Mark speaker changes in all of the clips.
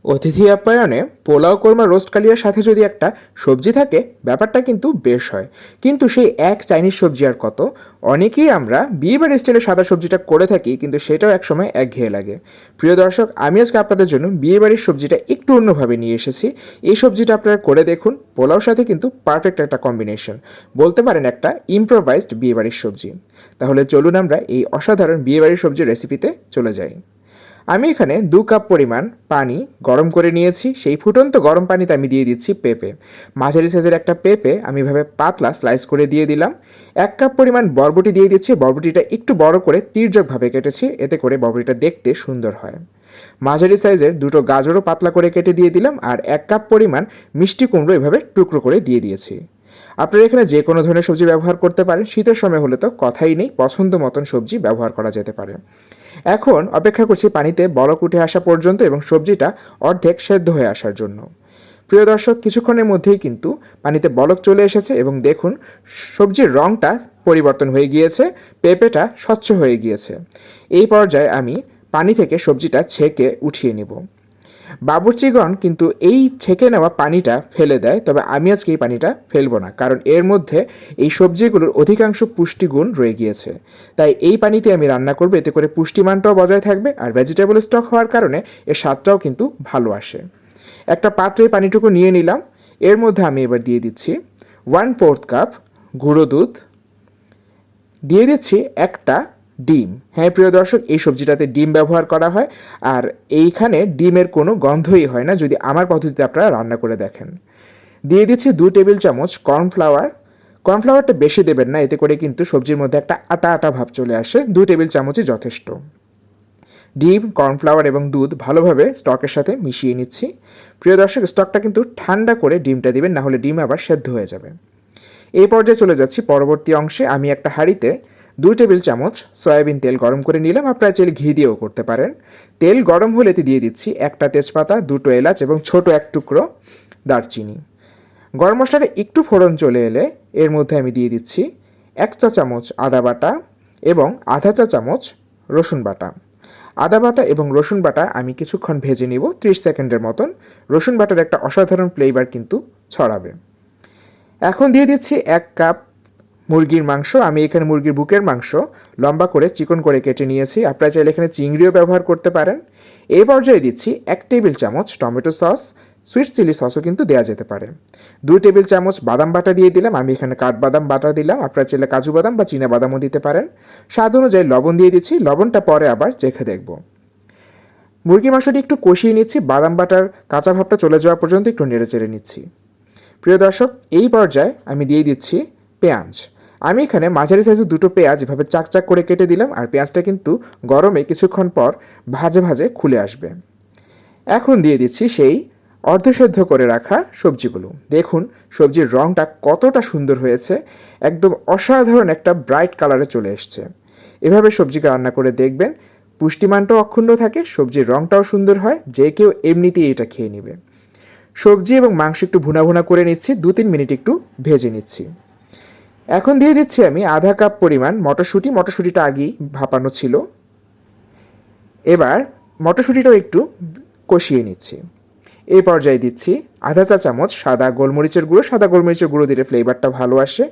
Speaker 1: অতিথি আপ্যায়নে পোলাও কোরমা রোস্ট কালিয়ার সাথে যদি একটা সবজি থাকে ব্যাপারটা কিন্তু বেশ হয়। কিন্তু সেই এক চাইনিজ সবজি আর কত। অনেকেই আমরা বিয়েবাড়ির স্টাইলে সাদা সবজিটা করে থাকি, কিন্তু সেটাও একসময় একঘেয়ে লাগে। প্রিয় দর্শক, আমি আজকে আপনাদের জন্য বিয়েবাড়ির সবজিটা একটু অন্যভাবে নিয়ে এসেছি। এই সবজিটা আপনারা করে দেখুন, পোলাওর সাথে কিন্তু পারফেক্ট একটা কম্বিনেশন, বলতে পারেন একটা ইম্প্রোভাইজড বিয়েবাড়ির সবজি। তাহলে চলুন আমরা এই অসাধারণ বিয়েবাড়ির সবজির রেসিপিতে চলে যাই। আমি এখানে 2 কাপ পরিমাণ পানি গরম করে নিয়েছি। সেই ফুটন্ত গরম পানিতে আমি দিয়ে দিচ্ছি পেঁপে। মাঝারি সাইজের একটা পেঁপে আমি এভাবে পাতলা স্লাইস করে দিয়ে দিলাম। 1 কাপ পরিমাণ বরবটি দিয়ে দিচ্ছি। বরবটিটা একটু বড় করে তির্যকভাবে কেটেছি, এতে করে বরবটিটা দেখতে সুন্দর হয়। মাঝারি সাইজের 2টো গাজরও পাতলা করে কেটে দিয়ে দিলাম, আর 1 কাপ পরিমাণ মিষ্টি কুমড়ো এভাবে টুকরো করে দিয়ে দিয়েছি। আপনারা এখানে যে কোনো ধরনের সবজি ব্যবহার করতে পারেন, শীতের সময় হলে তো কথাই নেই, পছন্দ মতন সবজি ব্যবহার করা যেতে পারে। এখন অপেক্ষা করছি পানিতে বলক উঠে আসা পর্যন্ত এবং সবজিটা অর্ধেক সেদ্ধ হয়ে আসার জন্য। প্রিয় দর্শক, কিছুক্ষণের মধ্যেই কিন্তু পানিতে বলক চলে এসেছে এবং দেখুন সবজির রঙটা পরিবর্তন হয়ে গিয়েছে, পেঁপেটা স্বচ্ছ হয়ে গিয়েছে। এই পর্যায়ে আমি পানি থেকে সবজিটা ছেঁকে উঠিয়ে নেব। বাবুর্চিগণ কিন্তু এই ছেঁকে নেওয়া পানিটা ফেলে দেয়, তবে আমি আজকে এই পানিটা ফেলবো না, কারণ এর মধ্যে এই সবজিগুলোর অধিকাংশ পুষ্টিগুণ রয়ে গিয়েছে। তাই এই পানিতে আমি রান্না করব, এতে করে পুষ্টিমানটাও বজায় থাকবে, আর ভেজিটেবল স্টক হওয়ার কারণে এর স্বাদটাও কিন্তু ভালো আসে। একটা পাত্রে পানিটুকু নিয়ে নিলাম। এর মধ্যে আমি এবার দিয়ে দিচ্ছি 1/4 কাপ গুঁড়ো দুধ, দিয়ে দিচ্ছি একটা ডিম। হ্যাঁ প্রিয় দর্শক, এই সবজিটাতে ডিম ব্যবহার করা হয়, আর এইখানে ডিমের কোনো গন্ধই হয় না যদি আমার পদ্ধতিতে আপনারা রান্না করে দেখেন। দিয়ে দিচ্ছি 2 টেবিল চামচ কর্নফ্লাওয়ার। কর্নফ্লাওয়ারটা বেশি দেবেন না, এতে করে কিন্তু সবজির মধ্যে একটা আটা আটা ভাব চলে আসে। 2 টেবিল চামচই যথেষ্ট। ডিম, কর্নফ্লাওয়ার এবং দুধ ভালোভাবে স্টকের সাথে মিশিয়ে নিচ্ছি। প্রিয় দর্শক, স্টকটা কিন্তু ঠান্ডা করে ডিমটা দিবেন, না হলে ডিম আবার সেদ্ধ হয়ে যাবে। এই পর্যায়ে চলে যাচ্ছি পরবর্তী অংশে। আমি একটা হাঁড়িতে 2 টেবিল চামচ সয়াবিন তেল গরম করে নিলাম। আপনারা চাইলে ঘি দিয়েও করতে পারেন। তেল গরম হলেতে দিয়ে দিচ্ছি একটা তেজপাতা, 2টো এলাচ এবং ছোট এক টুকরো দারচিনি। গরম মশলাটা একটু ফোড়ন চলে এলে এর মধ্যে আমি দিয়ে দিচ্ছি 1 চা চামচ আদা বাটা এবং আধা চা চামচ রসুন বাটা। আদা বাটা এবং রসুন বাটা আমি কিছুক্ষণ ভেজে নিব, 30 সেকেন্ডের মতন। রসুন বাটার একটা অসাধারণ ফ্লেভার কিন্তু ছড়াবে। এখন দিয়ে দিচ্ছি 1 কাপ মুরগির মাংস। আমি এখানে মুরগির বুকের মাংস লম্বা করে চিকন করে কেটে নিয়েছি। আপনারা চাইলে এখানে চিংড়িও ব্যবহার করতে পারেন। এই পর্যায়ে দিচ্ছি 1 টেবিল চামচ টমেটো সস, সুইট চিলি সসও কিন্তু দেওয়া যেতে পারে। 2 টেবিল চামচ বাদাম বাটা দিয়ে দিলাম। আমি এখানে কাঠবাদাম বাটা দিলাম, আপনারা চাইলে কাজু বাদাম বা চীনা বাদামও দিতে পারেন। স্বাদ অনুযায়ী লবণ দিয়ে দিচ্ছি, লবণটা পরে আবার চেখে দেখব। মুরগির মাংসটি একটু কষিয়ে নিচ্ছি, বাদাম বাটার কাঁচা ভাবটা চলে যাওয়া পর্যন্ত একটু নেড়ে চেড়ে নিচ্ছি। প্রিয় দর্শক, এই পর্যায়ে আমি দিয়ে দিচ্ছি পেঁয়াজ। আমি এখানে মাঝারি সাইজের 2টো পেঁয়াজ এভাবে চাকচাক করে কেটে দিলাম, আর পেঁয়াজটা কিন্তু গরমে কিছুক্ষণ পর ভাজে ভাজে খুলে আসবে। এখন দিয়ে দিচ্ছি সেই অর্ধসেদ্ধ করে রাখা সবজিগুলো। দেখুন সবজির রঙটা কতটা সুন্দর হয়েছে, একদম অসাধারণ একটা ব্রাইট কালারে চলে এসছে। এভাবে সবজিকে রান্না করে দেখবেন, পুষ্টিমানটাও অক্ষুণ্ণ থাকে, সবজির রঙটাও সুন্দর হয়, যে কেউ এমনিতেই এটা খেয়ে নেবে। সবজি এবং মাংস একটু ভুনা ভুনা করে নিচ্ছি, 2-3 মিনিট একটু ভেজে নিচ্ছি। এখন দিয়ে দিচ্ছি আমি আধা কাপ পরিমাণ মটরশুঁটি। মটরশুঁটিটা আগেই ভাপানো ছিল। এবার মটরশুঁটিটাও একটু কষিয়ে নিচ্ছি। এই পর্যায়ে দিচ্ছি আধা চা চামচ সাদা গোলমরিচের গুঁড়ো। সাদা গোলমরিচের গুঁড়ো দিলে ফ্লেভারটা ভালো আসে।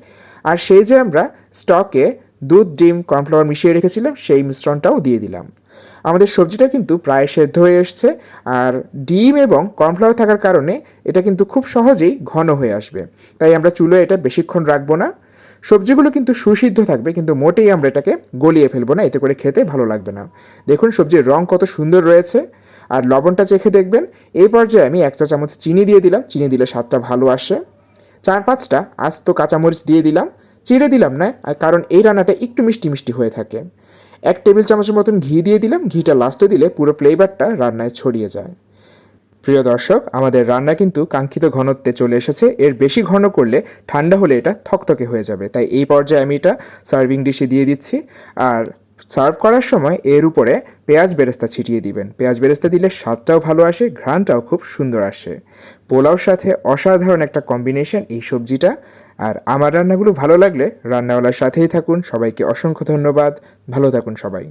Speaker 1: আর সেই যে আমরা স্টকে দুধ, ডিম, কর্নফ্লাওয়ার মিশিয়ে রেখেছিলাম, সেই মিশ্রণটাও দিয়ে দিলাম। আমাদের সবজিটা কিন্তু প্রায় সেদ্ধ হয়ে এসছে, আর ডিম এবং কর্নফ্লাওয়ার থাকার কারণে এটা কিন্তু খুব সহজেই ঘন হয়ে আসবে। তাই আমরা চুলোয় এটা বেশিক্ষণ রাখবো না। সবজিগুলো কিন্তু সুসিদ্ধ থাকবে, কিন্তু মোটেই আমরা এটাকে গলিয়ে ফেলবো না, এতে করে খেতে ভালো লাগবে না। দেখুন সবজির রং কত সুন্দর রয়েছে, আর লবণটা চেখে দেখবেন। এই পর্যায়ে আমি 1 চা চামচ চিনি দিয়ে দিলাম। চিনি দিলে স্বাদটা ভালো আসে। 4-5টা আস্ত কাঁচামরিচ দিয়ে দিলাম, চিড়ে দিলাম না, কারণ এই রান্নাটা একটু মিষ্টি মিষ্টি হয়ে থাকে। 1 টেবিল চামচের মতন ঘি দিয়ে দিলাম। ঘিটা লাস্টে দিলে পুরো ফ্লেভারটা রান্নায় ছড়িয়ে যায়। প্রিয় দর্শক, আমাদের রান্না কিন্তু কাঙ্ক্ষিত ঘনত্বে চলে এসেছে। এর বেশি ঘন করলে ঠান্ডা হলে এটা থকথকে হয়ে যাবে, তাই এই পর্যায়ে আমি এটা সার্ভিং ডিশে দিয়ে দিচ্ছি। আর সার্ভ করার সময় এর উপরে পেঁয়াজ বেরেস্তা ছিটিয়ে দিবেন। পেঁয়াজ বেরেস্তা দিলে স্বাদটাও ভালো আসে, ঘ্রাণটাও খুব সুন্দর আসে। পোলাওর সাথে অসাধারণ একটা কম্বিনেশন এই সবজিটা। আর আমার রান্নাগুলো ভালো লাগলে রান্নাওয়ালার সাথেই থাকুন। সবাইকে অসংখ্য ধন্যবাদ। ভালো থাকুন সবাই।